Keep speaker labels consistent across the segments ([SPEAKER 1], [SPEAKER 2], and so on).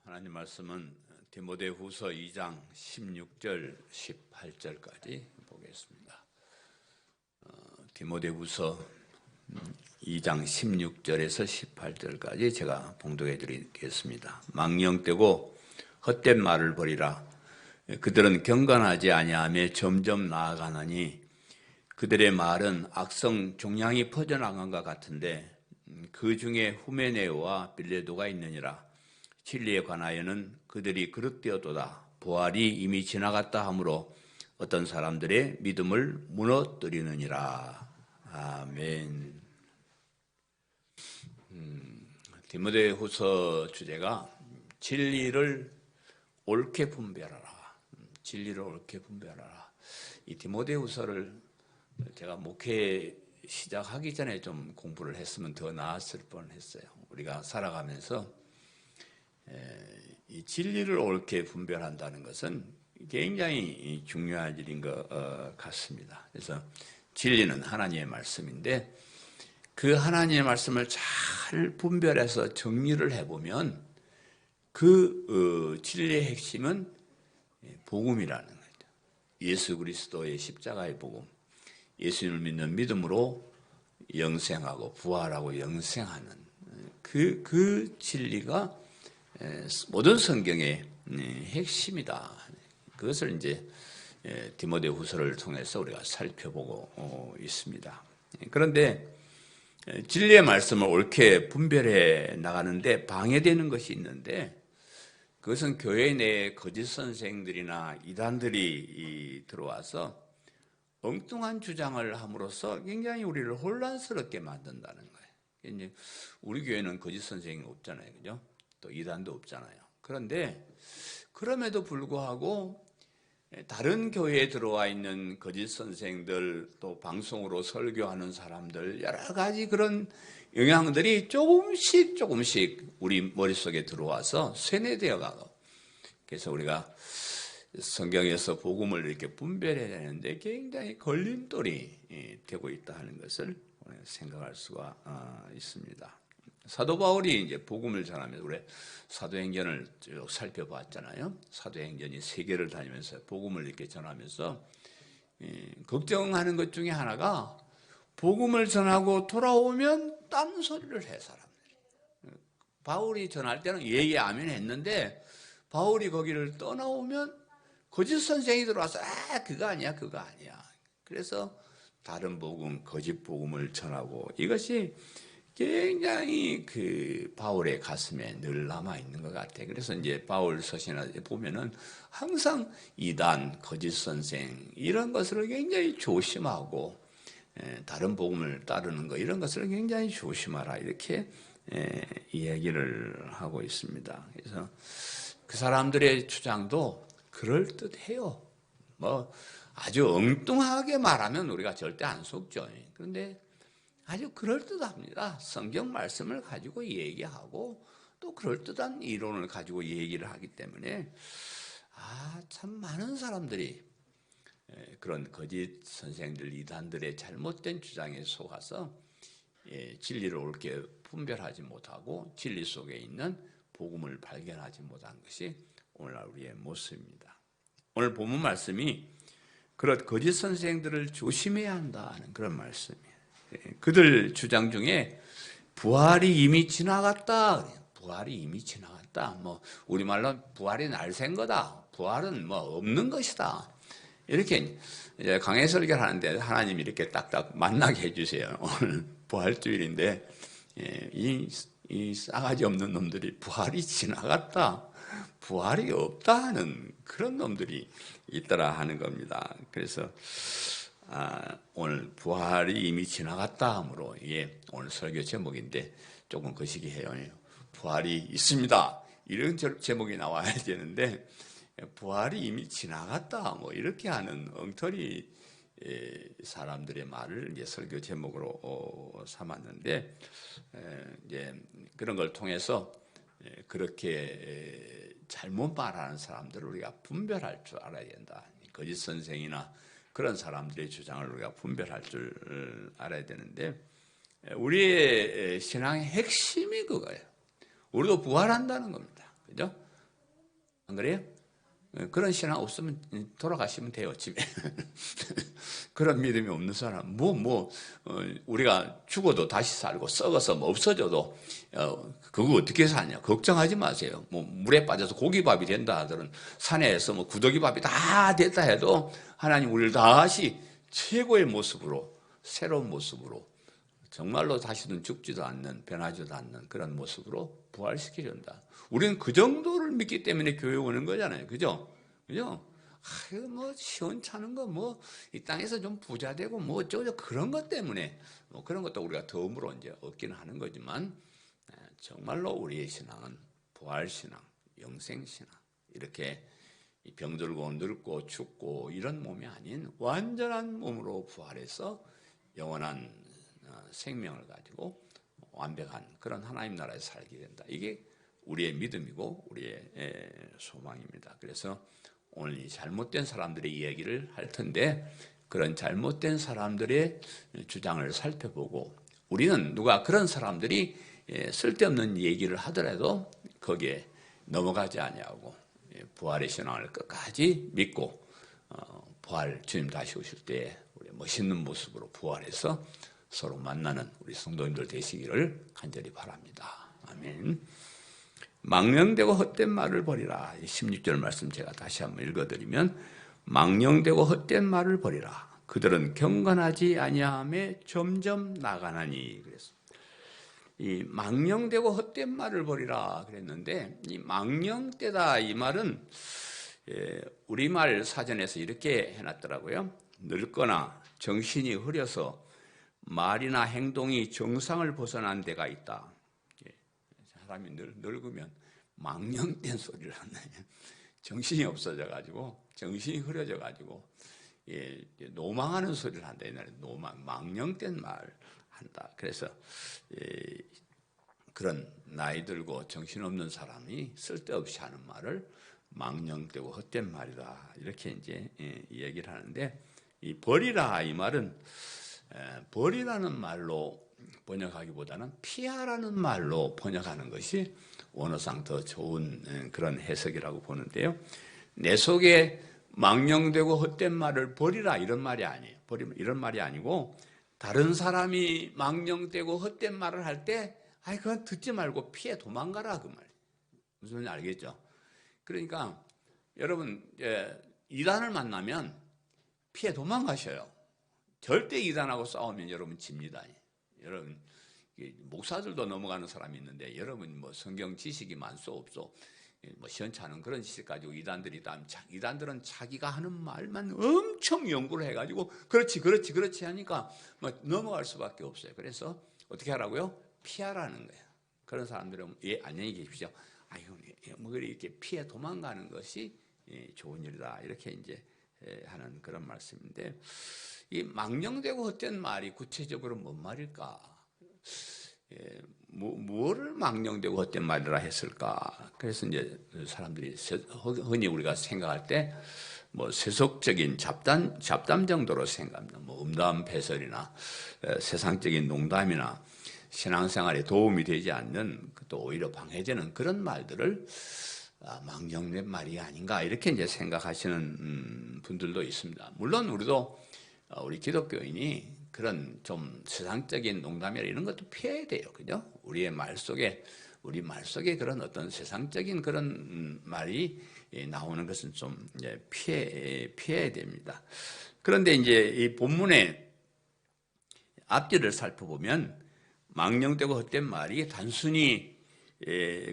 [SPEAKER 1] 하나님 말씀은 디모데후서 2장 16절 18절까지 보겠습니다. 디모데후서 2장 16절에서 18절까지 제가 봉독해 드리겠습니다. 망령되고 헛된 말을 버리라. 그들은 경건하지 아니하며 점점 나아가나니 그들의 말은 악성 종양이 퍼져나간 것 같은데 그 중에 후메네오와 빌레도가 있느니라. 진리에 관하여는 그들이 그릇되었도다. 부활이 이미 지나갔다 하므로 어떤 사람들의 믿음을 무너뜨리느니라. 아멘. 디모데후서 주제가 진리를 옳게 분별하라. 진리를 옳게 분별하라. 이 디모데후서를 제가 목회 시작하기 전에 좀 공부를 했으면 더 나았을 뻔했어요. 우리가 살아가면서 이 진리를 옳게 분별한다는 것은 굉장히 중요한 일인 것 같습니다. 그래서 진리는 하나님의 말씀인데 그 하나님의 말씀을 잘 분별해서 정리를 해보면 그 진리의 핵심은 복음이라는 거죠. 예수 그리스도의 십자가의 복음, 예수님을 믿는 믿음으로 영생하고 부활하고 영생하는 그 진리가 모든 성경의 핵심이다. 그것을 이제 디모데후서를 통해서 우리가 살펴보고 있습니다. 그런데 진리의 말씀을 옳게 분별해 나가는데 방해되는 것이 있는데 그것은 교회 내에 거짓 선생들이나 이단들이 들어와서 엉뚱한 주장을 함으로써 굉장히 우리를 혼란스럽게 만든다는 거예요. 이제 우리 교회는 거짓 선생이 없잖아요, 그죠? 또 이단도 없잖아요. 그런데 그럼에도 불구하고 다른 교회에 들어와 있는 거짓 선생들, 또 방송으로 설교하는 사람들, 여러 가지 그런 영향들이 조금씩 우리 머릿속에 들어와서 세뇌되어 가고, 그래서 우리가 성경에서 복음을 이렇게 분별해야 되는데 굉장히 걸림돌이 되고 있다 하는 것을 생각할 수가 있습니다. 사도 바울이 이제 복음을 전하면서 우리 사도행전을 쭉 살펴봤잖아요. 사도행전이 세계를 다니면서 복음을 이렇게 전하면서 걱정하는 것 중에 하나가 복음을 전하고 돌아오면 딴소리를 해 사람들이. 바울이 전할 때는 예예 아멘 했는데 바울이 거기를 떠나오면 거짓 선생이 들어와서 그거 아니야. 그래서 다른 복음, 거짓 복음을 전하고 이것이 굉장히 그 바울의 가슴에 늘 남아있는 것 같아요. 그래서 이제 바울 서신을 보면은 항상 이단, 거짓 선생, 이런 것을 굉장히 조심하고, 다른 복음을 따르는 것, 이런 것을 굉장히 조심하라. 이렇게 이야기를 하고 있습니다. 그래서 그 사람들의 주장도 그럴듯해요. 뭐 아주 엉뚱하게 말하면 우리가 절대 안 속죠. 그런데 아주 그럴듯합니다. 성경 말씀을 가지고 얘기하고 또 그럴듯한 이론을 가지고 얘기를 하기 때문에 참 많은 사람들이 그런 거짓 선생들, 이단들의 잘못된 주장에 속아서 진리를 옳게 분별하지 못하고 진리 속에 있는 복음을 발견하지 못한 것이 오늘날 우리의 모습입니다. 오늘 본문 말씀이 그런 거짓 선생들을 조심해야 한다는 그런 말씀이에요. 그들 주장 중에 부활이 이미 지나갔다. 부활이 이미 지나갔다. 뭐 우리말로 부활이 날샌 거다. 부활은 뭐 없는 것이다. 이렇게 이제 강해 설교를 하는데 하나님이 이렇게 딱딱 만나게 해주세요. 오늘 부활주일인데 이 싸가지 없는 놈들이 부활이 지나갔다. 부활이 없다 하는 그런 놈들이 있더라 하는 겁니다. 그래서 오늘 부활이 이미 지나갔다 하므로 이게 오늘 설교 제목인데 조금 거시기해요. 부활이 있습니다. 이런 제목이 나와야 되는데 부활이 이미 지나갔다 뭐 이렇게 하는 엉터리 사람들의 말을 이제 설교 제목으로 삼았는데 이제 그런 걸 통해서 그렇게 잘못 말하는 사람들을 우리가 분별할 줄 알아야 된다. 거짓 선생이나 그런 사람들의 주장을 우리가 분별할 줄 알아야 되는데 우리의 신앙의 핵심이 그거예요. 우리도 부활한다는 겁니다. 그죠? 안 그래요? 그런 신앙 없으면 돌아가시면 돼요, 집에. 그런 믿음이 없는 사람, 우리가 죽어도 다시 살고 썩어서 없어져도, 그거 어떻게 사냐? 걱정하지 마세요. 물에 빠져서 고기밥이 된다 하더라도, 산에서 구더기밥이 다 됐다 해도, 하나님 우리를 다시 최고의 모습으로, 새로운 모습으로, 정말로 다시는 죽지도 않는, 변하지도 않는 그런 모습으로 부활시켜준다. 우리는 그 정도를 믿기 때문에 교회 오는 거잖아요. 그죠? 그죠? 이거 시원찮은 거, 이 땅에서 좀 부자 되고, 어쩌고, 그런 것 때문에, 그런 것도 우리가 덤으로 이제 얻기는 하는 거지만, 정말로 우리의 신앙은 부활신앙, 영생신앙, 이렇게 병들고 늙고 죽고 이런 몸이 아닌 완전한 몸으로 부활해서 영원한 생명을 가지고 완벽한 그런 하나님 나라에서 살게 된다. 이게 우리의 믿음이고 우리의 소망입니다. 그래서 오늘 이 잘못된 사람들의 이야기를 할 텐데, 그런 잘못된 사람들의 주장을 살펴보고, 우리는 누가 그런 사람들이 쓸데없는 얘기를 하더라도 거기에 넘어가지 아니하고 부활의 신앙을 끝까지 믿고, 부활 주님 다시 오실 때 우리 멋있는 모습으로 부활해서 서로 만나는 우리 성도님들 되시기를 간절히 바랍니다. 아멘. 망령되고 헛된 말을 버리라. 16절 말씀 제가 다시 한번 읽어드리면, 망령되고 헛된 말을 버리라. 그들은 경건하지 아니함에 점점 나가나니. 그랬습니다. 이 망령되고 헛된 말을 버리라 그랬는데, 이 망령되다 이 말은 우리말 사전에서 이렇게 해놨더라고요. 늙거나 정신이 흐려서 말이나 행동이 정상을 벗어난 데가 있다. 사람이 늙으면 망령된 소리를 한다. 정신이 없어져가지고, 정신이 흐려져가지고, 노망하는 소리를 한다. 옛날에 망령된 말 한다. 그래서 그런 나이 들고 정신없는 사람이 쓸데없이 하는 말을 망령되고 헛된 말이다. 이렇게 이제 얘기를 하는데, 이 버리라 이 말은 버리라는 말로 번역하기보다는 피하라는 말로 번역하는 것이 원어상 더 좋은 그런 해석이라고 보는데요. 내 속에 망령되고 헛된 말을 버리라 이런 말이 아니에요. 버리면 이런 말이 아니고, 다른 사람이 망령되고 헛된 말을 할 때 그건 듣지 말고 피해 도망가라, 그 말이에요. 무슨 말인지 알겠죠? 그러니까 여러분 이단을 만나면 피해 도망가셔요. 절대 이단하고 싸우면 여러분 집니다. 여러분 목사들도 넘어가는 사람이 있는데, 여러분 성경 지식이 많소 없소 시원찮은 그런 지식 가지고 이단들은 자기가 하는 말만 엄청 연구를 해가지고 그렇지 하니까 넘어갈 수밖에 없어요. 그래서 어떻게 하라고요? 피하라는 거예요. 그런 사람들은 안녕히 계십시오. 이렇게 피해 도망가는 것이 좋은 일이다. 이렇게 이제 하는 그런 말씀인데, 이 망령되고 헛된 말이 구체적으로 뭔 말일까? 뭐를 망령되고 헛된 말이라 했을까? 그래서 이제 사람들이 흔히 우리가 생각할 때 세속적인 잡담 정도로 생각합니다. 음담 배설이나 세상적인 농담이나 신앙생활에 도움이 되지 않는, 또 오히려 방해되는 그런 말들을 망령된 말이 아닌가, 이렇게 이제 생각하시는 분들도 있습니다. 물론 우리 기독교인이 그런 좀 세상적인 농담이나 이런 것도 피해야 돼요. 그죠? 우리 말 속에 그런 어떤 세상적인 그런 말이 나오는 것은 좀 피해야 됩니다. 그런데 이제 이 본문의 앞뒤를 살펴보면, 망령되고 헛된 말이 단순히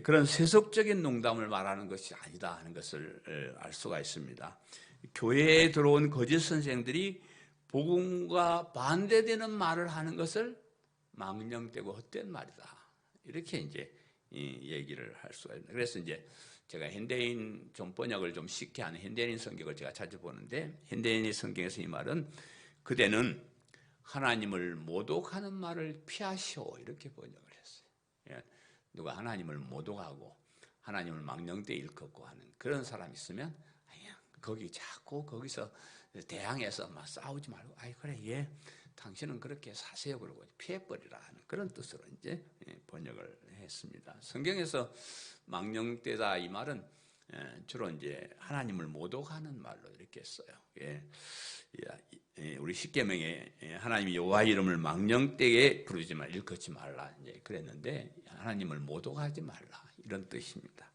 [SPEAKER 1] 그런 세속적인 농담을 말하는 것이 아니다 하는 것을 알 수가 있습니다. 교회에 들어온 거짓 선생들이 복음과 반대되는 말을 하는 것을 망령되고 헛된 말이다. 이렇게 이제 얘기를 할 수가 있습니다. 그래서 이제 제가 현대인 좀 번역을 좀 쉽게 하는 현대인 성경을 제가 자주 보는데, 현대인의 성경에서 이 말은 그대는 하나님을 모독하는 말을 피하시오, 이렇게 번역을 했어요. 누가 하나님을 모독하고 하나님을 망령되이 일컫고 하는 그런 사람이 있으면 거기서 대항해서 막 싸우지 말고, 그래, 당신은 그렇게 사세요, 그러고 피해버리라 하는 그런 뜻으로 이제 번역을 했습니다. 성경에서 망령되다 이 말은 주로 이제 하나님을 모독하는 말로 이렇게 써요. 우리 십계명에 하나님이 여호와 이름을 망령되게 부르지 말라, 일컫지 말라 이제 그랬는데 하나님을 모독하지 말라 이런 뜻입니다.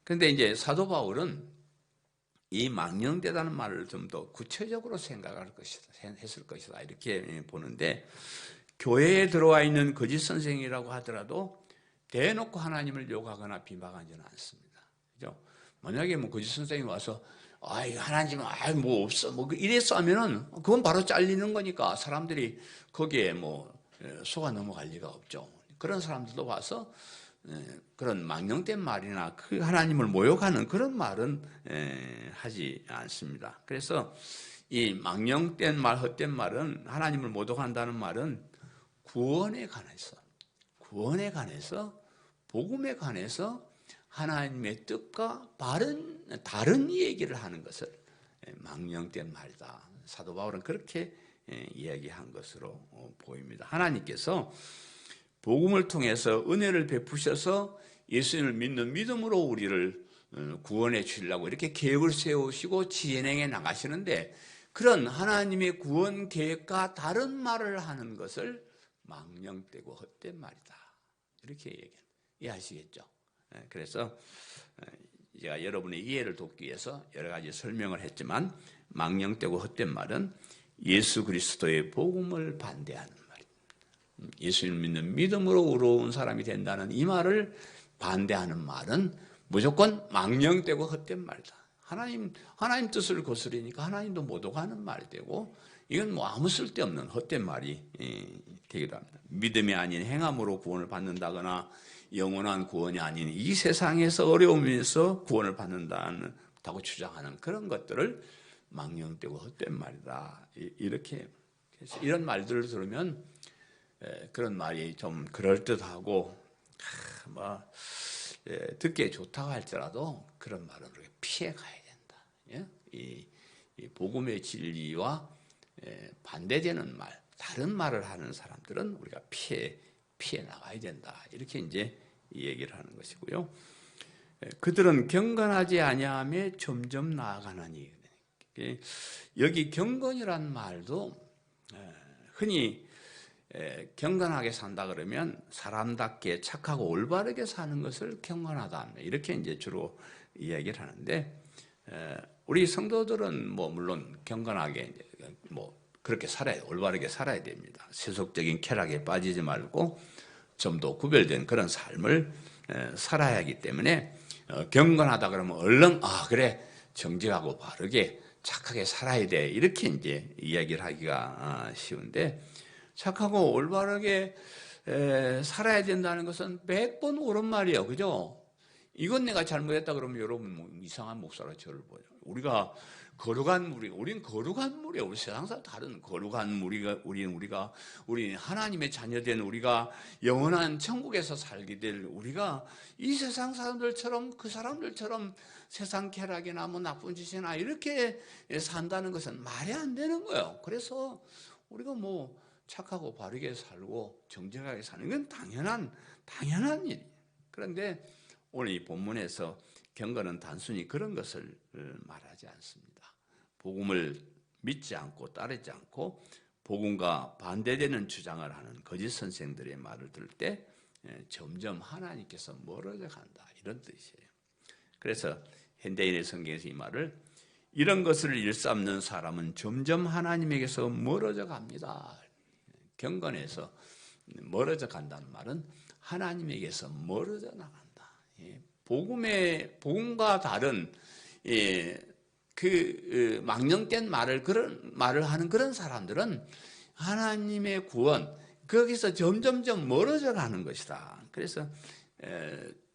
[SPEAKER 1] 그런데 이제 사도 바울은 이 망령되다는 말을 좀 더 구체적으로 생각할 것이다, 했을 것이다 이렇게 보는데 교회에 들어와 있는 거짓 선생이라고 하더라도 대놓고 하나님을 욕하거나 비방하지는 않습니다. 그죠? 만약에 뭐 거짓 선생이 와서 하나님 뭐 없어 뭐 이랬어 하면은 그건 바로 잘리는 거니까 사람들이 거기에 뭐 속아 넘어갈 리가 없죠. 그런 사람들도 와서 그런 망령된 말이나 그 하나님을 모욕하는 그런 말은 하지 않습니다. 그래서 이 망령된 말, 헛된 말은 하나님을 모독한다는 말은 구원에 관해서 복음에 관해서 하나님의 뜻과 다른 얘기를 하는 것을 망령된 말이다. 사도 바울은 그렇게 이야기한 것으로 보입니다. 하나님께서 복음을 통해서 은혜를 베푸셔서 예수님을 믿는 믿음으로 우리를 구원해 주시려고 이렇게 계획을 세우시고 진행해 나가시는데 그런 하나님의 구원 계획과 다른 말을 하는 것을 망령되고 헛된 말이다. 이렇게 이해하시겠죠? 그래서 제가 여러분의 이해를 돕기 위해서 여러 가지 설명을 했지만 망령되고 헛된 말은 예수 그리스도의 복음을 반대하는 말입니다. 예수님을 믿는 믿음으로 의로운 사람이 된다는 이 말을 반대하는 말은 무조건 망령되고 헛된 말이다. 하나님 뜻을 거스르니까 하나님도 모독하는 말이 되고 이건 뭐 아무 쓸데없는 헛된 말이 되기도 합니다. 믿음이 아닌 행함으로 구원을 받는다거나 영원한 구원이 아닌 이 세상에서 어려움에서 구원을 받는다고 주장하는 그런 것들을 망령되고 헛된 말이다. 이렇게 이런 말들을 들으면 그런 말이 좀 그럴듯하고 듣기에 좋다고 할지라도 그런 말은 우리가 피해 가야 된다. 이 복음의 진리와 반대되는 말, 다른 말을 하는 사람들은 우리가 피해 나가야 된다. 이렇게 이제 이 얘기를 하는 것이고요. 그들은 경건하지 아니하며 점점 나아가나니. 여기 경건이란 말도 흔히 경건하게 산다 그러면 사람답게 착하고 올바르게 사는 것을 경건하다. 이렇게 이제 주로 이야기를 하는데 우리 성도들은 뭐 물론 경건하게 뭐 그렇게 올바르게 살아야 됩니다. 세속적인 쾌락에 빠지지 말고 좀 더 구별된 그런 삶을 살아야 하기 때문에 경건하다 그러면 얼른 그래 정직하고 바르게 착하게 살아야 돼 이렇게 이제 이야기를 하기가 쉬운데 착하고 올바르게 살아야 된다는 것은 100번 옳은 말이에요. 그죠? 이건 내가 잘못했다 그러면 여러분 뭐 이상한 목사로 저를 보죠. 우리가 거룩한 무리, 우리는 거룩한 무리예요. 우리 세상 사람 다른 거룩한 무리가 우리 하나님의 자녀된 우리가 영원한 천국에서 살게 될 우리가 이 세상 사람들처럼 그 사람들처럼 세상 쾌락이나 뭐 나쁜 짓이나 이렇게 산다는 것은 말이 안 되는 거예요. 그래서 우리가 뭐 착하고 바르게 살고 정직하게 사는 건 당연한 일이에요. 그런데 오늘 이 본문에서 경건은 단순히 그런 것을 말하지 않습니다. 복음을 믿지 않고 따르지 않고 복음과 반대되는 주장을 하는 거짓 선생들의 말을 들을 때 점점 하나님께서 멀어져 간다 이런 뜻이에요. 그래서 현대인의 성경에서 이 말을 이런 것을 일삼는 사람은 점점 하나님에게서 멀어져 갑니다. 경건에서 멀어져 간다는 말은 하나님에게서 멀어져 나간다. 복음과 다른 그 망령된 그런 말을 하는 그런 사람들은 하나님의 구원 거기서 점점점 멀어져 가는 것이다. 그래서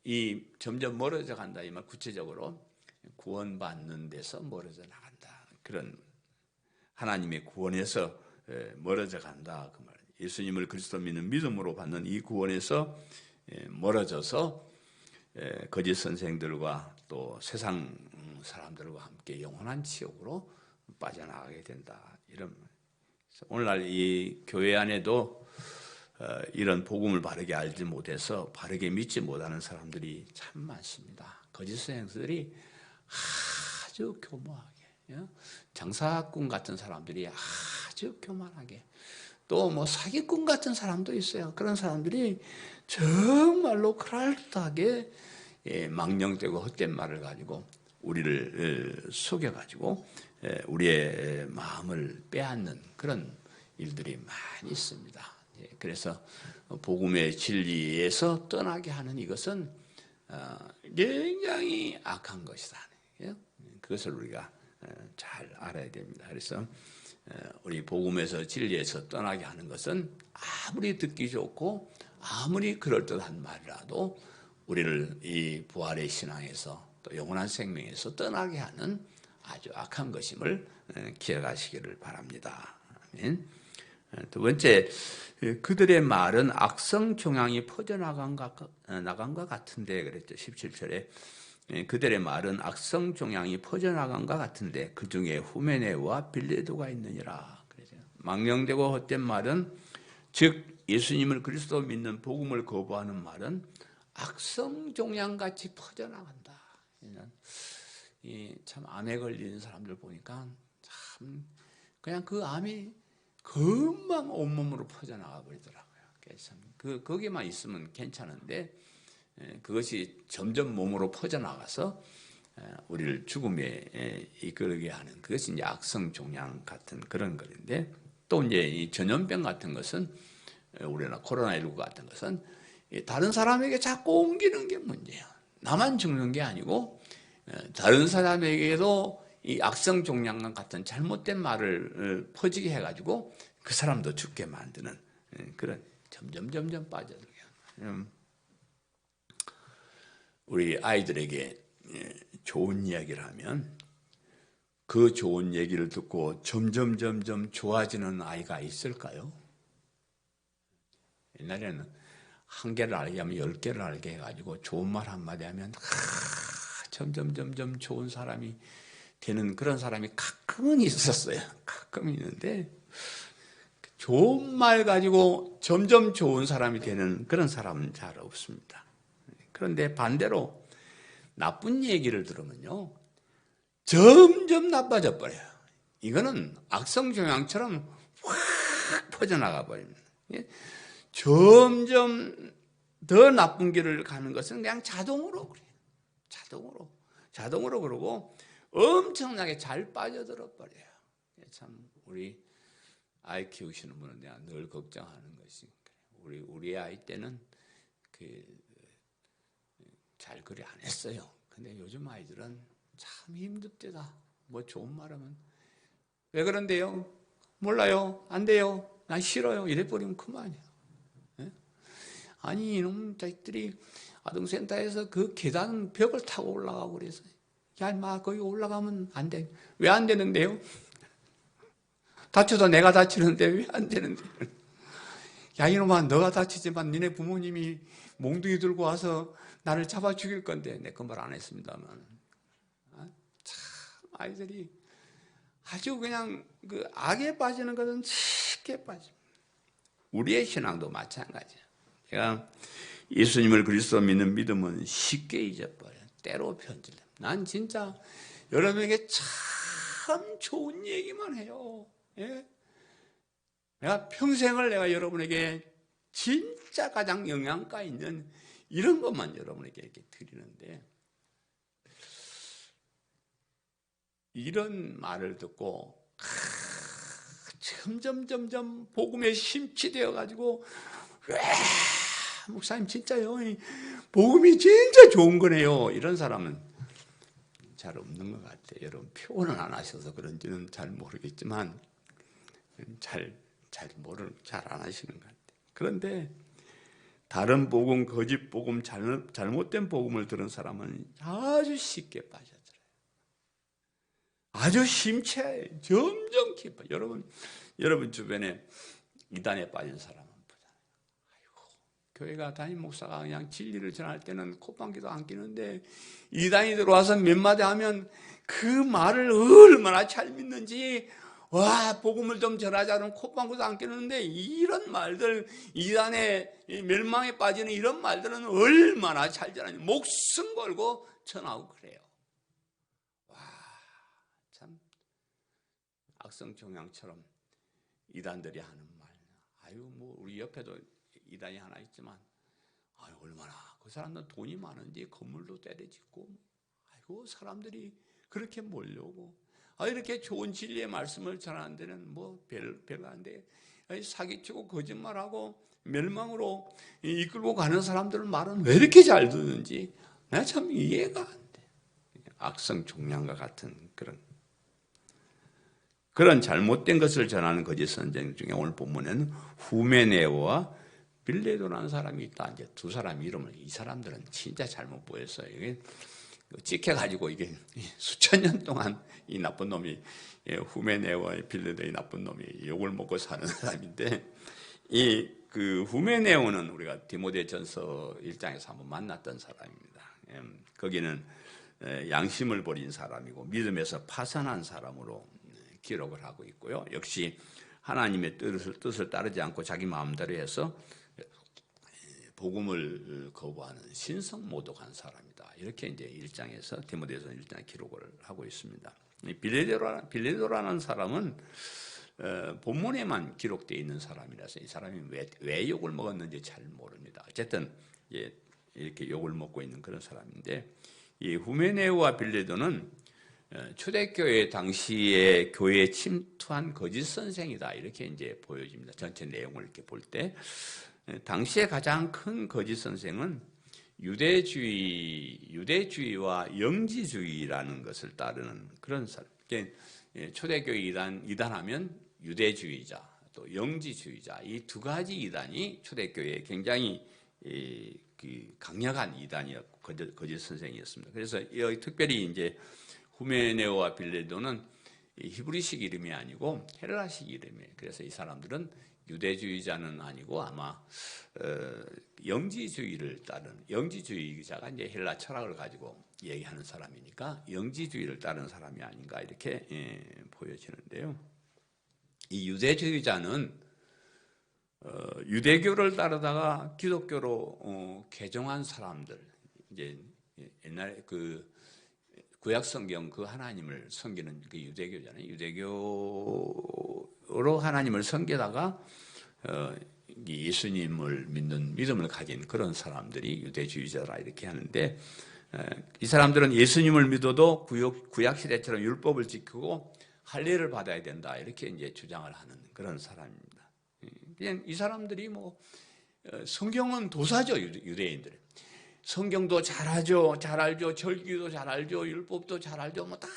[SPEAKER 1] 이 점점 멀어져 간다 이 말 구체적으로 구원받는 데서 멀어져 나간다. 그런 하나님의 구원에서 멀어져 간다 그 말. 예수님을 그리스도 믿는 믿음으로 받는 이 구원에서 멀어져서 거짓 선생들과 또 세상 사람들과 함께 영원한 지옥으로 빠져나가게 된다. 이런 오늘날 이 교회 안에도 이런 복음을 바르게 알지 못해서 바르게 믿지 못하는 사람들이 참 많습니다. 거짓 선생들이 아주 교묘하게, 장사꾼 같은 사람들이 아주 교만하게, 또 뭐 사기꾼 같은 사람도 있어요. 그런 사람들이 정말로 그럴듯하게 망령되고 헛된 말을 가지고 우리를 속여가지고 우리의 마음을 빼앗는 그런 일들이 많이 있습니다. 그래서 복음의 진리에서 떠나게 하는 이것은 굉장히 악한 것이다. 그것을 우리가 잘 알아야 됩니다. 그래서 우리 복음에서 진리에서 떠나게 하는 것은 아무리 듣기 좋고 아무리 그럴듯한 말이라도 우리를 이 부활의 신앙에서 또 영원한 생명에서 떠나게 하는 아주 악한 것임을 기억하시기를 바랍니다. 아멘. 두 번째, 그들의 말은 악성 종양이 퍼져나간 것 같은데 그랬죠. 17절에 그들의 말은 악성 종양이 퍼져나간 것 같은데 그 중에 후메네와 빌레도가 있느니라. 그래서 망령되고 헛된 말은, 즉 예수님을 그리스도 믿는 복음을 거부하는 말은 악성 종양같이 퍼져나간다. 참 암에 걸리는 사람들 보니까 참 그냥 그 암이 금방 온몸으로 퍼져나가 버리더라고요. 참 거기만 있으면 괜찮은데 그것이 점점 몸으로 퍼져나가서 우리를 죽음에 이끌게 하는, 그것이 이제 악성 종양 같은 그런 것인데, 또 이제 이 전염병 같은 것은, 우리나 코로나19 같은 것은 다른 사람에게 자꾸 옮기는 게 문제예요. 나만 죽는 게 아니고 다른 사람에게도 이 악성 종양 같은 잘못된 말을 퍼지게 해가지고 그 사람도 죽게 만드는 그런, 점점 빠져들게. 우리 아이들에게 좋은 이야기를 하면 그 좋은 얘기를 듣고 점점 좋아지는 아이가 있을까요? 옛날에는 한 개를 알게 하면 10개를 알게 해가지고 좋은 말 한마디 하면 점점 좋은 사람이 되는 그런 사람이 가끔은 있었어요. 가끔 있는데 좋은 말 가지고 점점 좋은 사람이 되는 그런 사람은 잘 없습니다. 그런데 반대로 나쁜 얘기를 들으면요, 점점 나빠져 버려요. 이거는 악성 종양처럼 확 퍼져나가 버립니다. 점점 더 나쁜 길을 가는 것은 그냥 자동으로 그래요. 자동으로 그러고 엄청나게 잘 빠져들어 버려요. 참 우리 아이 키우시는 분은 내가 늘 걱정하는 것이, 우리 아이 때는 잘 그리 안 했어요. 근데 요즘 아이들은 참 힘듭니다. 뭐 좋은 말하면 왜 그런데요? 몰라요. 안 돼요. 난 싫어요. 이래버리면 그만이에요. 아니 이놈 자식들이 아동센터에서 그 계단 벽을 타고 올라가고 그래서, 야 인마 거기 올라가면 안 돼. 왜 안 되는데요? 다쳐도 내가 다치는데 왜 안 되는데? 야 이놈아 너가 다치지만 니네 부모님이 몽둥이 들고 와서 나를 잡아 죽일 건데. 내 그 말 안 했습니다만 참 아이들이 아주 그냥 그 악에 빠지는 것은 쉽게 빠집니다. 우리의 신앙도 마찬가지예요. 제가 예수님을 그리스도 믿는 믿음은 쉽게 잊어버려요. 때로 편질려요. 난 진짜 여러분에게 참 좋은 얘기만 해요. 예? 내가 평생을 내가 여러분에게 진짜 가장 영양가 있는 이런 것만 여러분에게 이렇게 드리는데, 이런 말을 듣고 점점 복음에 심취되어 가지고, 목사님 진짜요? 복음이 진짜 좋은 거네요. 이런 사람은 잘 없는 것 같아요. 여러분 표현은 안 하셔서 그런지는 잘 모르겠지만 잘 안 하시는 것 같아요. 그런데 다른 복음, 거짓 복음, 잘못된 복음을 들은 사람은 아주 쉽게 빠져들어요. 아주 심취해요. 점점 깊어요. 여러분 주변에 이단에 빠진 사람은 보잖아요. 아이고, 교회가 담임 목사가 그냥 진리를 전할 때는 콧방귀도 안 끼는데 이단이 들어와서 몇 마디 하면 그 말을 얼마나 잘 믿는지 와, 복음을 좀 전하자는 콧방구도 안 끼는데 이런 말들, 이단의 멸망에 빠지는 이런 말들은 얼마나 잘 전하니 목숨 걸고 전하고 그래요. 와, 참 악성종양처럼 이단들이 하는 말. 아유, 뭐 우리 옆에도 이단이 하나 있지만, 아유, 얼마나 그 사람들은 돈이 많은지 건물도 때려짓고, 아이고 사람들이 그렇게 몰려오고, 아, 이렇게 좋은 진리의 말씀을 전하는 데는 뭐 별거 안 돼. 사기치고 거짓말하고 멸망으로 이끌고 가는 사람들 말은 왜 이렇게 잘 듣는지 내가 참 이해가 안 돼. 악성종양과 같은 그런 잘못된 것을 전하는 거짓 선생 중에 오늘 본문에는 후메네오와 빌레도라는 사람이 있다. 이제 두 사람 이름을, 이 사람들은 진짜 잘못 보였어요. 이게 찍혀가지고 이게 수천 년 동안 이 나쁜 놈이, 후메네오와 빌레도의 나쁜 놈이 욕을 먹고 사는 사람인데, 그 후메네오는 우리가 디모데전서 1장에서 한번 만났던 사람입니다. 거기는 양심을 버린 사람이고 믿음에서 파산한 사람으로 기록을 하고 있고요. 역시 하나님의 뜻을 따르지 않고 자기 마음대로 해서 복음을 거부하는 신성모독한 사람이다. 이렇게 이제 1장에서 디모데서 1장에 기록을 하고 있습니다. 빌레도라는 사람은 본문에만 기록되어 있는 사람이라서 이 사람이 왜 욕을 먹었는지 잘 모릅니다. 어쨌든 이렇게 욕을 먹고 있는 그런 사람인데, 이 후메네오와 빌레도는 초대교회 당시에 교회에 침투한 거짓 선생이다. 이렇게 이제 보여집니다. 전체 내용을 이렇게 볼 때 당시에 가장 큰 거짓 선생은 유대주의와 영지주의라는 것을 따르는 그런 사람. 초대교회 이단하면 유대주의자, 또 영지주의자, 이 두 가지 이단이 초대교회에 굉장히 강력한 이단이었고 거짓 선생이었습니다. 그래서 특별히 이제 후메네오와 빌레도는 히브리식 이름이 아니고 헬라식 이름이에요. 그래서 이 사람들은 유대주의자는 아니고 아마 영지주의를 따른, 영지주의자가 이제 헬라 철학을 가지고 얘기하는 사람이니까 영지주의를 따른 사람이 아닌가 이렇게 보여지는데요. 이 유대주의자는 유대교를 따르다가 기독교로 개종한 사람들, 이제 옛날에 구약 성경 그 하나님을 섬기는 그 유대교잖아요. 유대교로 하나님을 섬기다가 예수님을 믿는 믿음을 가진 그런 사람들이 유대주의자라 이렇게 하는데, 이 사람들은 예수님을 믿어도 구약 시대처럼 율법을 지키고 할례를 받아야 된다 이렇게 이제 주장을 하는 그런 사람입니다. 그냥 이 사람들이 뭐 성경은 도사죠. 유대인들. 성경도 잘 알죠, 절기도 잘 알죠, 율법도 잘 알죠, 뭐 다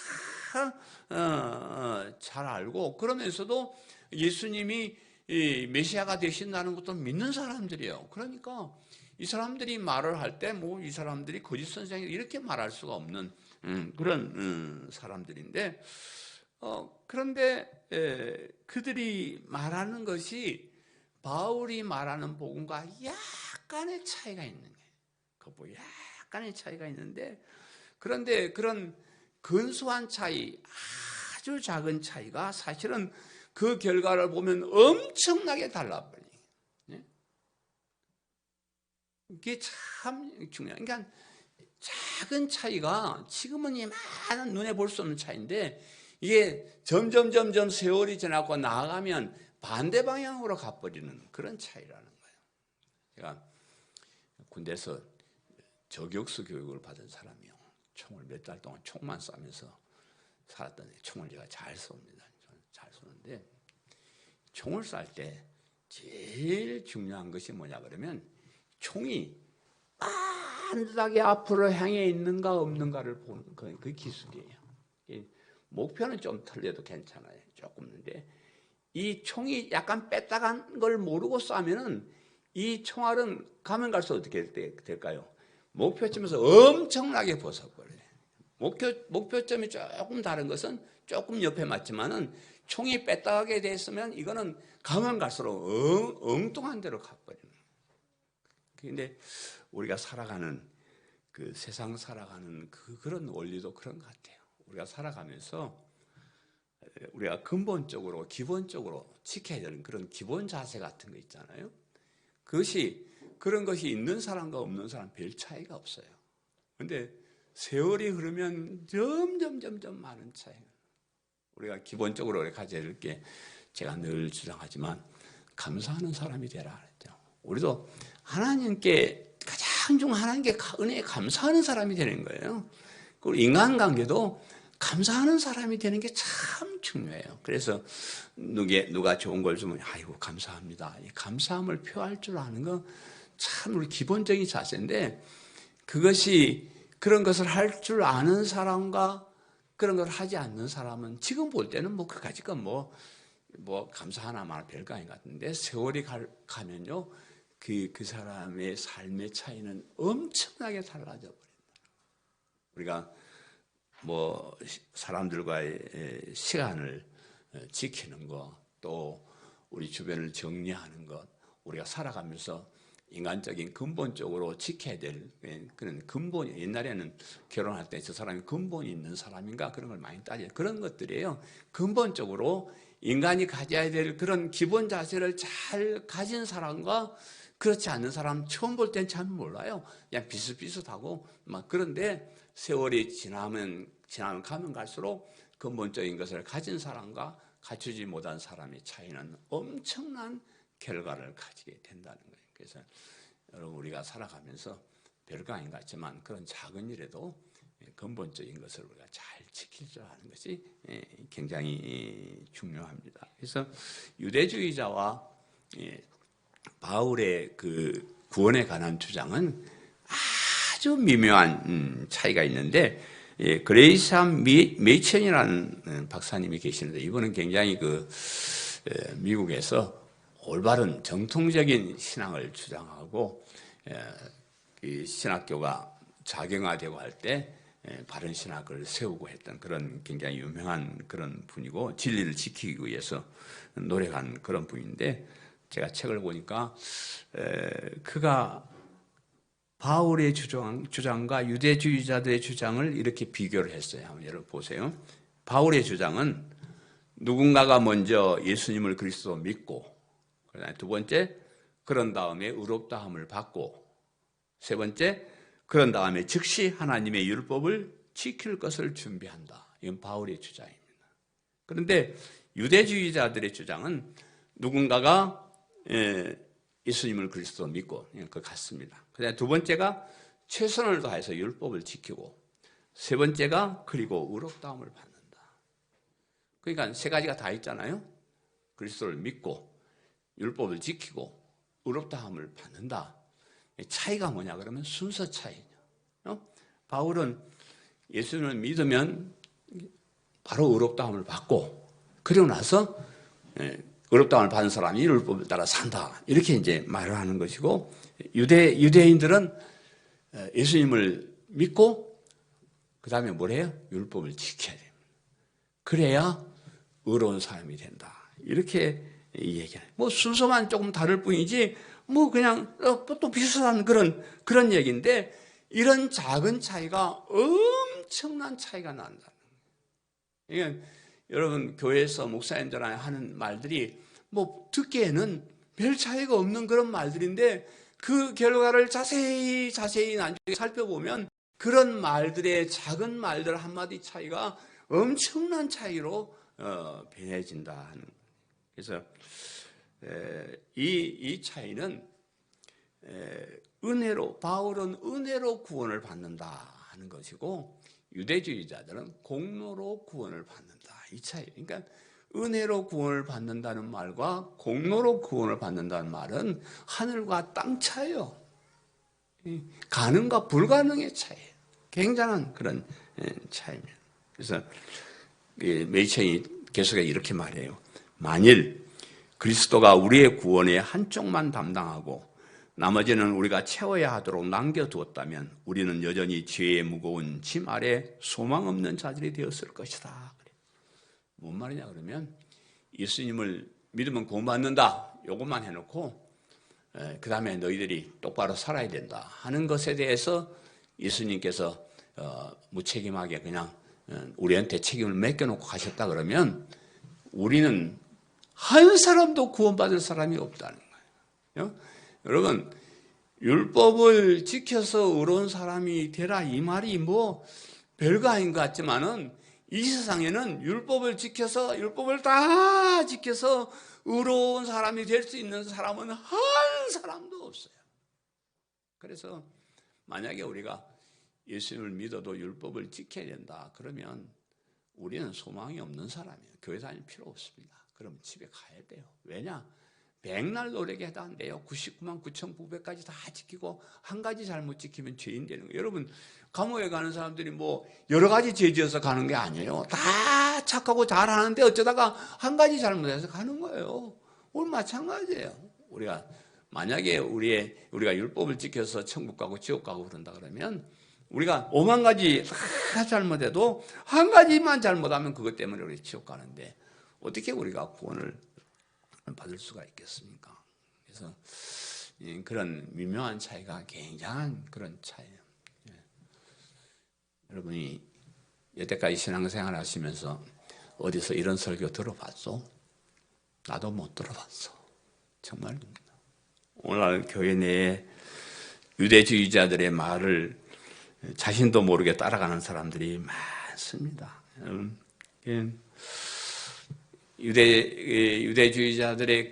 [SPEAKER 1] 잘 알고, 그러면서도 예수님이 메시아가 되신다는 것도 믿는 사람들이에요. 그러니까 이 사람들이 말을 할 때 뭐 이 사람들이 거짓 선생이 이렇게 말할 수가 없는 그런 사람들인데, 그런데 그들이 말하는 것이 바울이 말하는 복음과 약간의 차이가 있는 거예요. 뭐 약간의 차이가 있는데, 그런데 그런 근소한 차이, 아주 작은 차이가 사실은 그 결과를 보면 엄청나게 달라버려요. 이게 참 중요한. 그러니까 작은 차이가 지금은 이만한 눈에 볼 수 없는 차이인데, 이게 점점 세월이 지나고 나아가면 반대 방향으로 가버리는 그런 차이라는 거예요. 제가 군대에서 저격수 교육을 받은 사람이요. 총을 몇 달 동안 총만 쏴면서 살았더니 총을 제가 잘 쏩니다. 잘 쏘는데, 총을 쏠 때 제일 중요한 것이 뭐냐 그러면 총이 반듯하게 앞으로 향해 있는가 없는가를 보는 그 기술이에요. 목표는 좀 틀려도 괜찮아요. 조금인데 이 총이 약간 뺐다간 걸 모르고 쏴면은 이 총알은 가면 갈수록 어떻게 될까요? 목표점에서 엄청나게 벗어버려요. 목표점이 조금 다른 것은 조금 옆에 맞지만은 총이 뺐다가게 됐으면 이거는 가면 갈수록 엉뚱한 데로 가버리는 거예요. 그런데 우리가 살아가는 그 세상 살아가는 그런 원리도 그런 것 같아요. 우리가 살아가면서 우리가 근본적으로 기본적으로 지켜야 되는 그런 기본 자세 같은 거 있잖아요. 그런 것이 있는 사람과 없는 사람 별 차이가 없어요. 근데 세월이 흐르면 점점 많은 차이. 우리가 기본적으로 가져야 될 게 제가 늘 주장하지만 감사하는 사람이 되라 그랬죠. 우리도 하나님께 하나님께 은혜에 감사하는 사람이 되는 거예요. 그리고 인간관계도 감사하는 사람이 되는 게 참 중요해요. 그래서 누가 좋은 걸 주면 아이고 감사합니다. 이 감사함을 표할 줄 아는 거 참 우리 기본적인 자세인데 그런 것을 할 줄 아는 사람과 그런 걸 하지 않는 사람은 지금 볼 때는 뭐 그까짓 건 뭐 감사하나 마나 별거 아닌 것 같은데 세월이 가면요 그 사람의 삶의 차이는 엄청나게 달라져 버린다. 우리가 뭐 사람들과의 시간을 지키는 것, 또 우리 주변을 정리하는 것, 우리가 살아가면서 인간적인 근본적으로 지켜야 될 그런 근본이, 옛날에는 결혼할 때 저 사람이 근본이 있는 사람인가 그런 걸 많이 따져요. 그런 것들이에요. 근본적으로 인간이 가져야 될 그런 기본 자세를 잘 가진 사람과 그렇지 않는 사람 처음 볼 땐 잘 몰라요. 그냥 비슷비슷하고 막 그런데 세월이 지나면 가면 갈수록 근본적인 것을 가진 사람과 갖추지 못한 사람의 차이는 엄청난 결과를 가지게 된다는 거예요. 그래서 여러분 우리가 살아가면서 별거 아닌 것 같지만 그런 작은 일에도 근본적인 것을 우리가 잘 지킬 줄 아는 것이 굉장히 중요합니다. 그래서 유대주의자와 바울의 그 구원에 관한 주장은 아주 미묘한 차이가 있는데 그레이삼 메이천이라는 박사님이 계시는데 이분은 굉장히 미국에서 올바른 정통적인 신앙을 주장하고 이 신학교가 자경화되고 할 때 바른 신학을 세우고 했던 그런 굉장히 유명한 그런 분이고 진리를 지키기 위해서 노력한 그런 분인데 제가 책을 보니까 그가 바울의 주장과 유대주의자들의 주장을 이렇게 비교를 했어요. 한번 여러분 보세요. 바울의 주장은 누군가가 먼저 예수님을 그리스도 믿고 그다음에 두 번째, 그런 다음에 의롭다함을 받고 세 번째, 그런 다음에 즉시 하나님의 율법을 지킬 것을 준비한다. 이건 바울의 주장입니다. 그런데 유대주의자들의 주장은 누군가가 예수님을 그리스도 믿고 그 같습니다. 그다음에 두 번째가 최선을 다해서 율법을 지키고 세 번째가 그리고 의롭다함을 받는다. 그러니까 세 가지가 다 있잖아요. 그리스도를 믿고 율법을 지키고 의롭다함을 받는다. 차이가 뭐냐 그러면 순서 차이죠. 바울은 예수님을 믿으면 바로 의롭다함을 받고 그리고 나서 의롭다함을 받은 사람이 율법을 따라 산다. 이렇게 이제 말을 하는 것이고 유대인들은 예수님을 믿고 그 다음에 뭘 해요? 율법을 지켜야 됩니다. 그래야 의로운 사람이 된다. 이렇게 얘기해요. 뭐 순서만 조금 다를 뿐이지 뭐 그냥 또 비슷한 그런 얘기인데 이런 작은 차이가 엄청난 차이가 난다. 이게 여러분 교회에서 목사님들 하는 말들이 뭐 듣기에는 별 차이가 없는 그런 말들인데 그 결과를 자세히 나중에 살펴보면 그런 말들의 작은 말들 한마디 차이가 엄청난 차이로 변해진다. 그래서 이 차이는 바울은 은혜로 구원을 받는다 하는 것이고 유대주의자들은 공로로 구원을 받는다. 이 차이. 그러니까 은혜로 구원을 받는다는 말과 공로로 구원을 받는다는 말은 하늘과 땅 차이요. 가능과 불가능의 차이예요. 굉장한 그런 차이입니다. 그래서 메이천이 계속해서 이렇게 말해요. 만일 그리스도가 우리의 구원의 한쪽만 담당하고 나머지는 우리가 채워야 하도록 남겨두었다면 우리는 여전히 죄의 무거운 짐 아래 소망 없는 자들이 되었을 것이다. 뭔 말이냐 그러면 예수님을 믿으면 구원받는다. 이것만 해놓고 그 다음에 너희들이 똑바로 살아야 된다 하는 것에 대해서 예수님께서 무책임하게 그냥 우리한테 책임을 맡겨놓고 가셨다 그러면 우리는 한 사람도 구원받을 사람이 없다는 거예요. 여러분, 율법을 지켜서 의로운 사람이 되라 이 말이 뭐 별거 아닌 것 같지만은 이 세상에는 율법을 다 지켜서 의로운 사람이 될 수 있는 사람은 한 사람도 없어요. 그래서 만약에 우리가 예수님을 믿어도 율법을 지켜야 된다 그러면 우리는 소망이 없는 사람이에요. 교회 다닐 필요 없습니다. 그럼 집에 가야 돼요. 왜냐? 백날 노력해도 안 돼요. 99만 9,900까지 다 지키고 한 가지 잘못 지키면 죄인 되는 거예요. 여러분, 감옥에 가는 사람들이 뭐 여러 가지 죄 지어서 가는 게 아니에요. 다 착하고 잘하는데 어쩌다가 한 가지 잘못해서 가는 거예요. 오늘 마찬가지예요. 우리가 만약에 우리가 율법을 지켜서 천국 가고 지옥 가고 그런다 그러면 우리가 5만 가지 다 잘못해도 한 가지만 잘못하면 그것 때문에 우리 지옥 가는데 어떻게 우리가 구원을 받을 수가 있겠습니까? 그래서 그런 미묘한 차이가 굉장한 그런 차이예요. 여러분이 여태까지 신앙생활 하시면서 어디서 이런 설교 들어봤어? 나도 못 들어봤어. 정말입니다. 오늘날 교회 내에 유대주의자들의 말을 자신도 모르게 따라가는 사람들이 많습니다. 유대주의자들의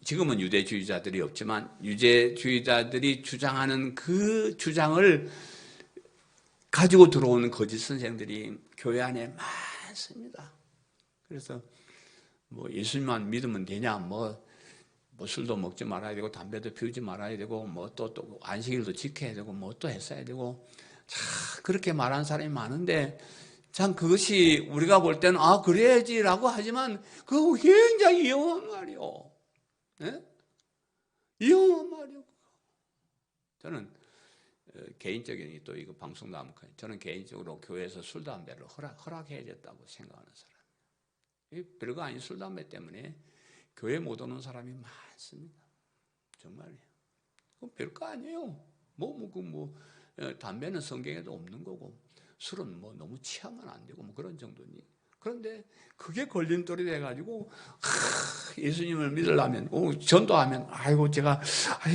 [SPEAKER 1] 지금은 유대주의자들이 없지만 유대주의자들이 주장하는 그 주장을 가지고 들어오는 거짓 선생들이 교회 안에 많습니다. 그래서 뭐 예수님만 믿으면 되냐, 뭐 술도 먹지 말아야 되고 담배도 피우지 말아야 되고 뭐 또 안식일도 지켜야 되고 뭐 또 했어야 되고 그렇게 말하는 사람이 많은데 참 그것이 우리가 볼 때는 그래야지라고 하지만 그거 굉장히 위험한 말이요. 네? 위험한 말이요. 저는 개인적인 또 이거 방송도 안 하면 저는 개인적으로 교회에서 술 담배를 허락해야 됐다고 생각하는 사람. 별거 아닌 술 담배 때문에 교회 못 오는 사람이 많습니다. 정말이에요. 그건 별거 아니에요. 담배는 성경에도 없는 거고 술은 뭐 너무 취하면 안 되고 뭐 그런 정도니. 그런데 그게 걸림돌이 돼가지고 예수님을 믿으려면 전도하면 제가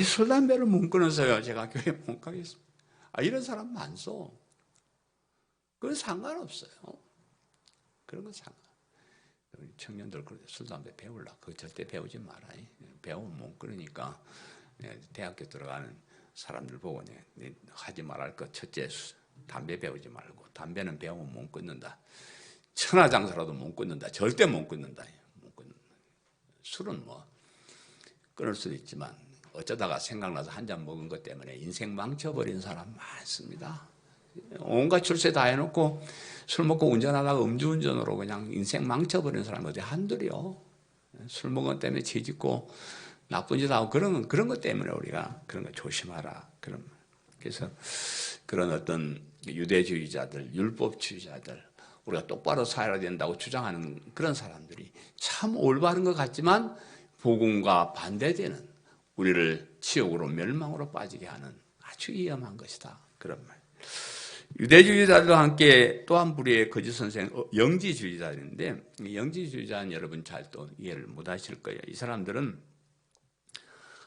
[SPEAKER 1] 술 담배를 못 끊어서요. 제가 교회 못 가겠습니다. 이런 사람 많소. 그건 상관없어요. 그런 건 청년들 술 담배 배우려고 그거 절대 배우지 마라. 배우면 못 끊으니까 대학교 들어가는 사람들 보고 하지 말할 것 첫째 담배 배우지 말고 담배는 배우면 못 끊는다. 천하장사라도 못 끊는다. 절대 못 끊는다. 술은 뭐 끊을 수도 있지만 어쩌다가 생각나서 한 잔 먹은 것 때문에 인생 망쳐버린 사람 많습니다. 온갖 출세 다 해놓고 술 먹고 운전하다가 음주운전으로 그냥 인생 망쳐버린 사람 어디 한둘이요. 술 먹은 것 때문에 죄짓고 나쁜 짓 하고 그런 것 때문에 우리가 그런 거 조심하라. 그래서 그런 어떤 유대주의자들, 율법주의자들, 우리가 똑바로 살아야 된다고 주장하는 그런 사람들이 참 올바른 것 같지만 복음과 반대되는 우리를 지옥으로 멸망으로 빠지게 하는 아주 위험한 것이다. 그런 말. 유대주의자들과 함께 또 한 부류의 거짓 선생, 영지주의자인데 영지주의자는 여러분 잘 또 이해를 못 하실 거예요. 이 사람들은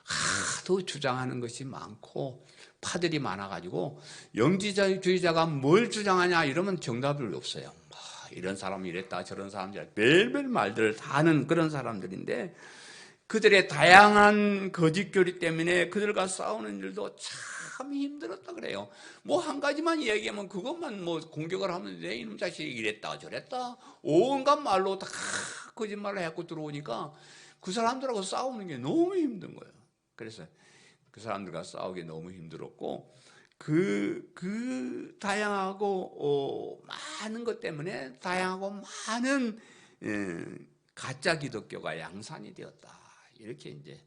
[SPEAKER 1] 하도 주장하는 것이 많고 파들이 많아가지고 영지주의자가 뭘 주장하냐 이러면 정답이 없어요. 이런 사람이 이랬다 저런 사람이 이랬다 별별 말들을 다 하는 그런 사람들인데 그들의 다양한 거짓 교리 때문에 그들과 싸우는 일도 참 힘들었다 그래요. 뭐 한 가지만 이야기하면 그것만 뭐 공격을 하면 내 이놈 자식이 이랬다 저랬다 온갖 말로 다 거짓말을 해갖고 들어오니까 그 사람들하고 싸우는 게 너무 힘든 거예요. 그래서 그 사람들과 싸우기 너무 힘들었고 그 다양하고 많은 것 때문에 다양하고 많은 가짜 기독교가 양산이 되었다. 이렇게 이제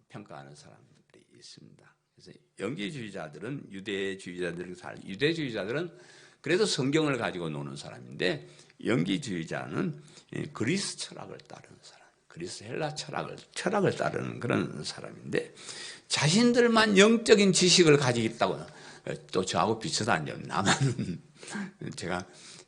[SPEAKER 1] 평가하는 사람들이 있습니다. 그래서 영지주의자들은 유대주의자들은 그래도 성경을 가지고 노는 사람인데 영지주의자는 그리스 철학을 따르는 사람, 그리스 헬라 철학을 따르는 그런 사람인데 자신들만 영적인 지식을 가지고 있다고 또 저하고 비슷한데요. 나만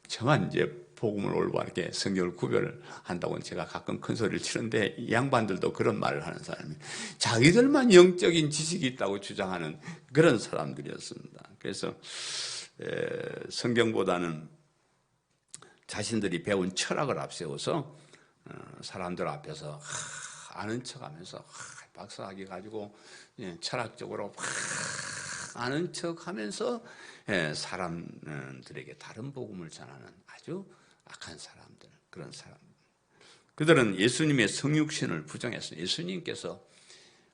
[SPEAKER 1] 저만 이제 복음을 올바르게 성경을 구별을 한다고 제가 가끔 큰 소리를 치는데 이 양반들도 그런 말을 하는 사람이 자기들만 영적인 지식이 있다고 주장하는 그런 사람들이었습니다. 그래서 성경보다는 자신들이 배운 철학을 앞세워서 사람들 앞에서 아는 척하면서 박사학위 가지고 철학적으로 아는 척하면서 사람들에게 다른 복음을 전하는 아주 악한 사람들, 그런 사람들. 그들은 예수님의 성육신을 부정했어요. 예수님께서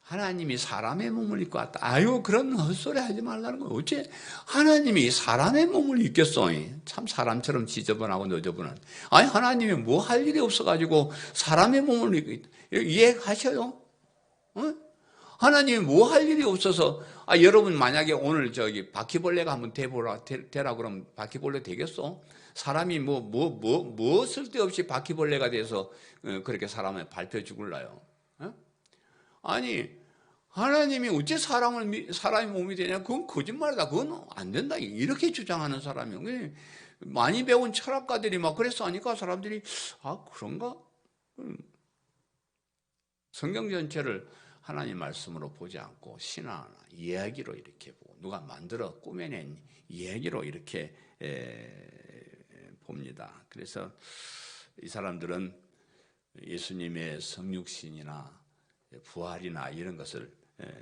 [SPEAKER 1] 하나님이 사람의 몸을 입고 왔다. 아유, 그런 헛소리 하지 말라는 거예요. 어째 하나님이 사람의 몸을 입겠어? 참 사람처럼 지저분하고 너저분한. 아니, 하나님이 뭐 할 일이 없어가지고 사람의 몸을 입고 있다. 이해하셔요? 어? 하나님이 뭐 할 일이 없어서, 여러분 만약에 오늘 바퀴벌레가 한번 되라 그러면 바퀴벌레 되겠어? 사람이 뭐 쓸데없이 바퀴벌레가 돼서 그렇게 사람을 밟혀 죽을라요? 아니, 하나님이 어째 사람의 몸이 되냐? 그건 거짓말이다. 그건 안 된다. 이렇게 주장하는 사람이요. 많이 배운 철학가들이 막 그래서 하니까 사람들이, 그런가? 성경 전체를 하나님 말씀으로 보지 않고 신화나 이야기로 이렇게 보고 누가 만들어 꾸며낸 이야기로 이렇게 봅니다. 그래서 이 사람들은 예수님의 성육신이나 부활이나 이런 것을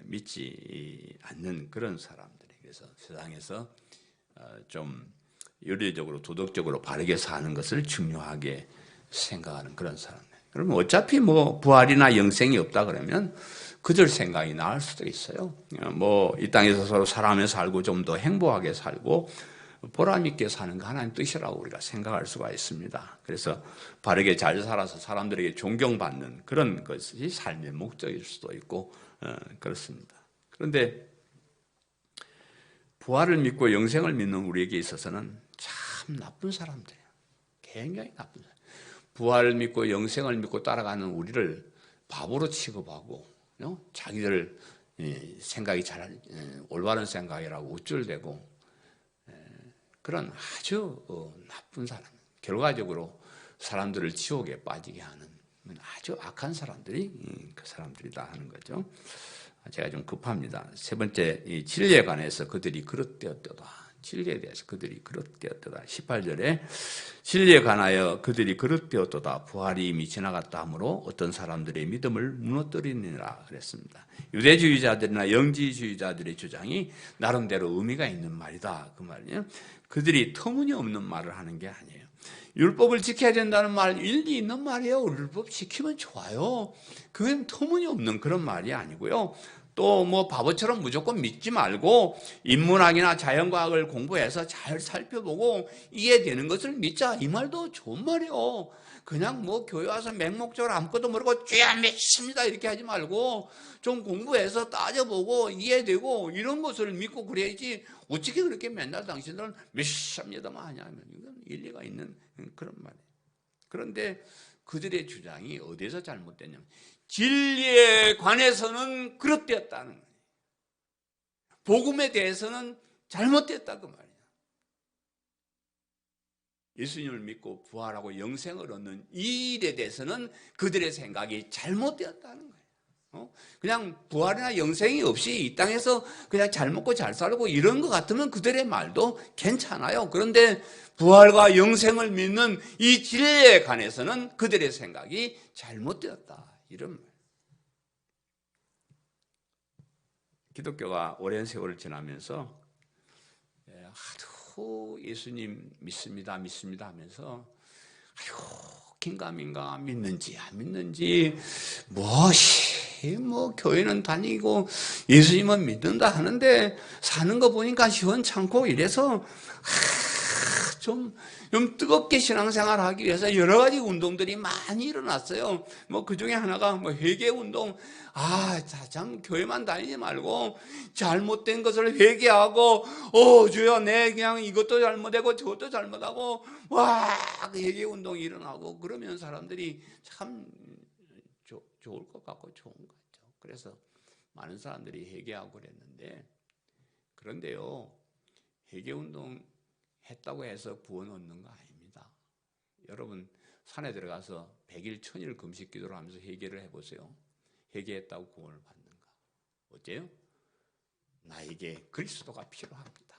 [SPEAKER 1] 믿지 않는 그런 사람들이, 그래서 세상에서 좀 윤리적으로 도덕적으로 바르게 사는 것을 중요하게 생각하는 그런 사람들. 그러면 어차피 부활이나 영생이 없다 그러면 그들 생각이 나을 수도 있어요. 이 땅에서 서로 사람에 살고 좀 더 행복하게 살고 보람 있게 사는 거 하나님 뜻이라고 우리가 생각할 수가 있습니다. 그래서 바르게 잘 살아서 사람들에게 존경받는 그런 것이 삶의 목적일 수도 있고 그렇습니다. 그런데 부활을 믿고 영생을 믿는 우리에게 있어서는 참 나쁜 사람들이에요. 굉장히 나쁜 사람. 부활을 믿고 영생을 믿고 따라가는 우리를 바보로 취급하고 자기들 생각이 올바른 생각이라고 우쭐대고 그런 아주 나쁜 사람, 결과적으로 사람들을 지옥에 빠지게 하는 아주 악한 사람들이 그 사람들이다 하는 거죠. 제가 좀 급합니다. 세 번째, 이 진리에 관해서 그들이 그릇되었도다. 진리에 대해서 그들이 그릇되었도다. 18절에 진리에 관하여 그들이 그릇되었도다. 부활이 이미 지나갔다 하므로 어떤 사람들의 믿음을 무너뜨리느라 그랬습니다. 유대주의자들이나 영지주의자들의 주장이 나름대로 의미가 있는 말이다. 그 말이에요. 그들이 터무니없는 말을 하는 게 아니에요. 율법을 지켜야 된다는 말 일리 있는 말이에요. 율법 지키면 좋아요. 그건 터무니없는 그런 말이 아니고요. 또 바보처럼 무조건 믿지 말고 인문학이나 자연과학을 공부해서 잘 살펴보고 이해되는 것을 믿자. 이 말도 좋은 말이에요. 그냥 교회 와서 맹목적으로 아무것도 모르고 쥐야 믿습니다 이렇게 하지 말고 좀 공부해서 따져보고 이해되고 이런 것을 믿고 그래야지. 어떻게 그렇게 맨날 당신들은 믿습니다만 하냐면 이건 일리가 있는 그런 말이에요. 그런데 그들의 주장이 어디에서 잘못됐냐면 진리에 관해서는 그릇되었다는 거예요. 복음에 대해서는 잘못됐다 그 말이에요. 예수님을 믿고 부활하고 영생을 얻는 이 일에 대해서는 그들의 생각이 잘못되었다는 거예요. 그냥 부활이나 영생이 없이 이 땅에서 그냥 잘 먹고 잘 살고 이런 것 같으면 그들의 말도 괜찮아요. 그런데 부활과 영생을 믿는 이 진리에 관해서는 그들의 생각이 잘못되었다. 이런 말. 기독교가 오랜 세월을 지나면서 하도 예수님 믿습니다 하면서 긴가민가 믿는지 안 믿는지 교회는 다니고 예수님은 믿는다 하는데 사는 거 보니까 시원찮고 이래서 좀 뜨겁게 신앙생활 하기 위해서 여러 가지 운동들이 많이 일어났어요. 그 중에 하나가 회개 운동. 참 교회만 다니지 말고 잘못된 것을 회개하고 주여 내 그냥 이것도 잘못하고 저것도 잘못하고 회개 운동이 일어나고 그러면 사람들이 참 좋을 것 같고 좋은 것 같죠. 그래서 많은 사람들이 회개하고 그랬는데 그런데요 회개 운동 했다고 해서 구원 얻는 거 아닙니다. 여러분 산에 들어가서 100일 1000일 금식 기도를 하면서 회개를 해보세요. 회개했다고 구원을 받는가? 어때요? 나에게 그리스도가 필요합니다.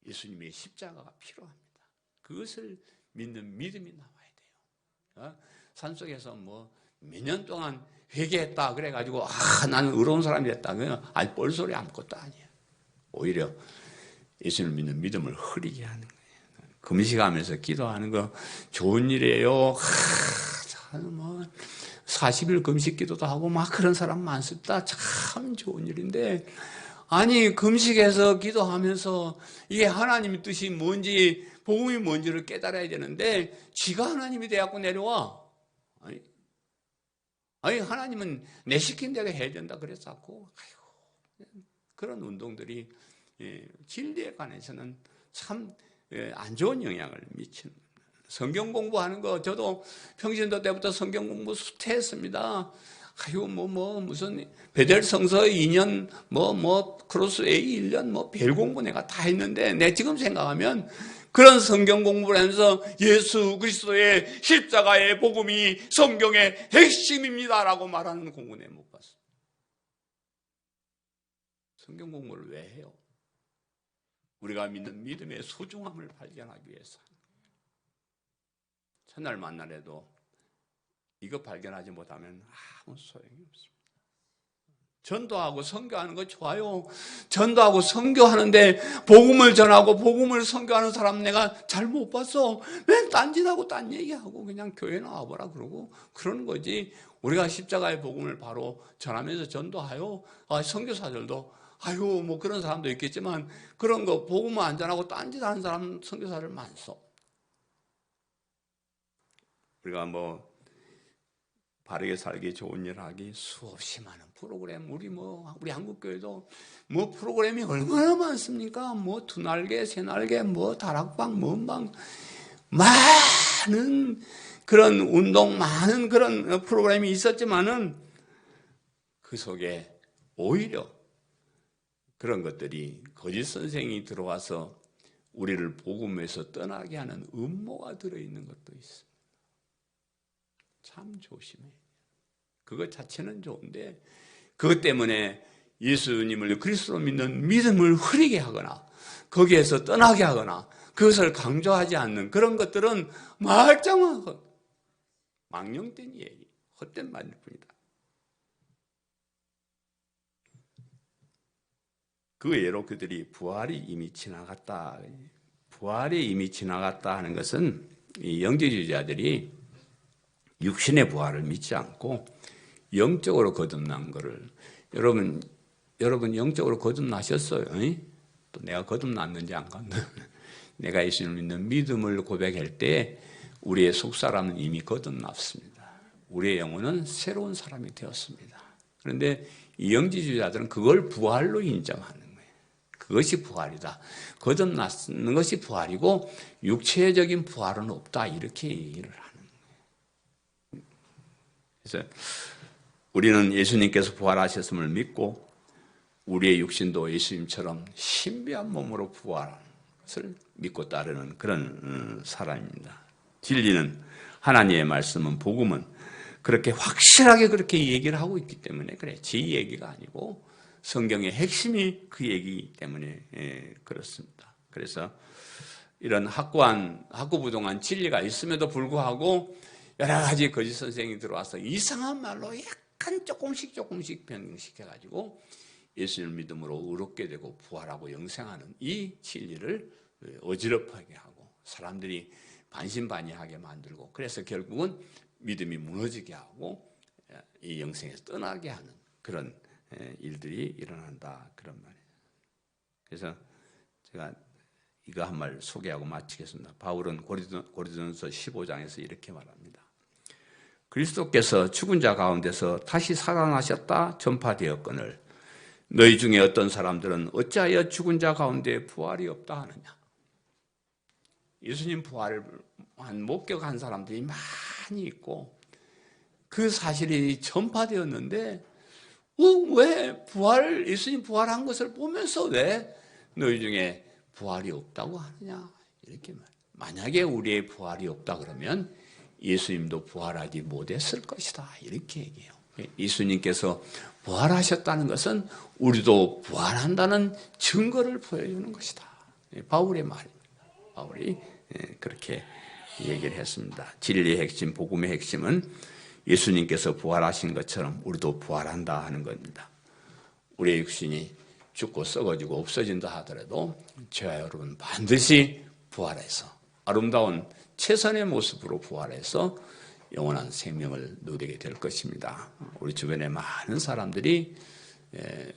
[SPEAKER 1] 예수님의 십자가가 필요합니다. 그것을 믿는 믿음이 나와야 돼요. 산속에서 뭐 몇 년 동안 회개했다 그래가지고 나는 의로운 사람이 됐다. 그냥 뻘소리 아무것도 아니에요. 오히려 예수님을 믿는 믿음을 흐리게 하는 거예요. 금식하면서 기도하는 거 좋은 일이에요. 뭐 40일 금식 기도도 하고 막 그런 사람 많습니다. 참 좋은 일인데, 아니 금식해서 기도하면서 이게 하나님의 뜻이 뭔지 복음이 뭔지를 깨달아야 되는데 지가 하나님이 돼갖고 내려와. 아니 하나님은 내 시킨 대로 해야 된다 그랬었고, 그런 운동들이 진리에 관해서는 참 안 좋은 영향을 미치는. 성경 공부하는 거 저도 평신도 때부터 성경 공부 수태했습니다. 무슨 베델 성서 2년 크로스웨이 1년 별 공부 내가 다 했는데, 내 지금 생각하면 그런 성경 공부를 하면서 예수 그리스도의 십자가의 복음이 성경의 핵심입니다라고 말하는 공부 내가 못 봤어. 성경 공부를 왜 해요? 우리가 믿는 믿음의 소중함을 발견하기 위해서. 첫날 만날에도 이거 발견하지 못하면 아무 소용이 없습니다. 전도하고 선교하는 거 좋아요. 전도하고 선교하는데 복음을 전하고 복음을 선교하는 사람 내가 잘 못 봤어. 맨 딴짓하고 딴 얘기하고 그냥 교회 나와보라 그러고 그러는 거지. 우리가 십자가의 복음을 바로 전하면서 전도하여 선교사들도 뭐 그런 사람도 있겠지만, 그런 거 복음을 안 전하고 딴짓하는 사람 선교사들 많소. 우리가 바르게 살기, 좋은 일 하기, 수없이 많은 프로그램, 우리 한국교회도 프로그램이 얼마나 많습니까? 두 날개, 세 날개, 다락방, 먼방, 많은 그런 운동, 많은 그런 프로그램이 있었지만은 그 속에 오히려 그런 것들이 거짓 선생이 들어와서 우리를 복음에서 떠나게 하는 음모가 들어있는 것도 있습니다. 참 조심해. 그것 자체는 좋은데 그것 때문에 예수님을 그리스도로 믿는 믿음을 흐리게 하거나 거기에서 떠나게 하거나 그것을 강조하지 않는 그런 것들은 말짱하고 망령된 얘기, 헛된 말일 뿐이다. 그 예로 그들이 부활이 이미 지나갔다. 부활이 이미 지나갔다 하는 것은 이 영지주의자들이 육신의 부활을 믿지 않고 영적으로 거듭난 거를, 여러분 영적으로 거듭나셨어요? 또 내가 거듭났는지 안 갔나? 내가 예수님을 믿는 믿음을 고백할 때 우리의 속사람은 이미 거듭났습니다. 우리의 영혼은 새로운 사람이 되었습니다. 그런데 이 영지주의자들은 그걸 부활로 인정하는 거예요. 그것이 부활이다. 거듭났는 것이 부활이고 육체적인 부활은 없다. 이렇게 얘기를 하는 거예요. 그래서 우리는 예수님께서 부활하셨음을 믿고 우리의 육신도 예수님처럼 신비한 몸으로 부활하는 것을 믿고 따르는 그런 사람입니다. 진리는, 하나님의 말씀은, 복음은 그렇게 확실하게 그렇게 얘기를 하고 있기 때문에 그래. 제 얘기가 아니고 성경의 핵심이 그 얘기이기 때문에 그렇습니다. 그래서 이런 학구부동한 진리가 있음에도 불구하고 여러 가지 거짓 선생이 들어와서 이상한 말로 약간 조금씩 변경시켜가지고 예수님을 믿음으로 의롭게 되고 부활하고 영생하는 이 진리를 어지럽하게 하고 사람들이 반신반의하게 만들고, 그래서 결국은 믿음이 무너지게 하고 이 영생에서 떠나게 하는 그런 일들이 일어난다, 그런 말이에요. 그래서 제가 이거 한 말 소개하고 마치겠습니다. 바울은 고린도전서 15장에서 이렇게 말합니다. 그리스도께서 죽은 자 가운데서 다시 살아나셨다 전파되었거늘 너희 중에 어떤 사람들은 어찌하여 죽은 자 가운데 부활이 없다 하느냐. 예수님 부활을 목격한 사람들이 많이 있고 그 사실이 전파되었는데 왜 예수님 부활한 것을 보면서 왜 너희 중에 부활이 없다고 하느냐, 이렇게 만약에 우리의 부활이 없다 그러면 예수님도 부활하지 못했을 것이다. 이렇게 얘기해요. 예수님께서 부활하셨다는 것은 우리도 부활한다는 증거를 보여주는 것이다. 바울의 말입니다. 바울이 그렇게 얘기를 했습니다. 진리의 핵심, 복음의 핵심은 예수님께서 부활하신 것처럼 우리도 부활한다 하는 겁니다. 우리의 육신이 죽고 썩어지고 없어진다 하더라도 저와 여러분 반드시 부활해서 아름다운 최선의 모습으로 부활해서 영원한 생명을 누리게 될 것입니다. 우리 주변에 많은 사람들이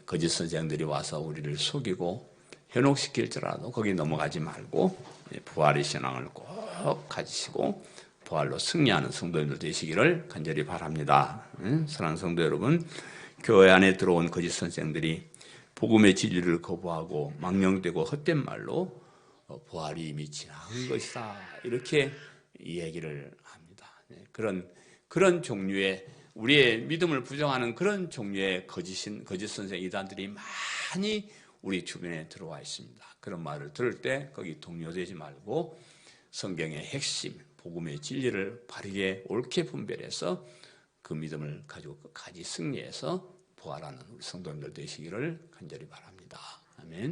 [SPEAKER 1] 거짓 선생들이 와서 우리를 속이고 현혹시킬지라도 거기 넘어가지 말고 부활의 신앙을 꼭 가지시고 부활로 승리하는 성도님들 되시기를 간절히 바랍니다. 사랑하는 성도 여러분, 교회 안에 들어온 거짓 선생들이 복음의 진리를 거부하고 망령되고 헛된 말로 부활이 이미 지나간 것이다 이렇게 얘기를 합니다. 그런 종류의 우리의 믿음을 부정하는 그런 종류의 거짓 선생 이단들이 많이 우리 주변에 들어와 있습니다. 그런 말을 들을 때 거기 동요되지 말고 성경의 핵심, 복음의 진리를 바르게 옳게 분별해서 그 믿음을 가지고 끝까지 승리해서 부활하는 우리 성도님들 되시기를 간절히 바랍니다. 아멘.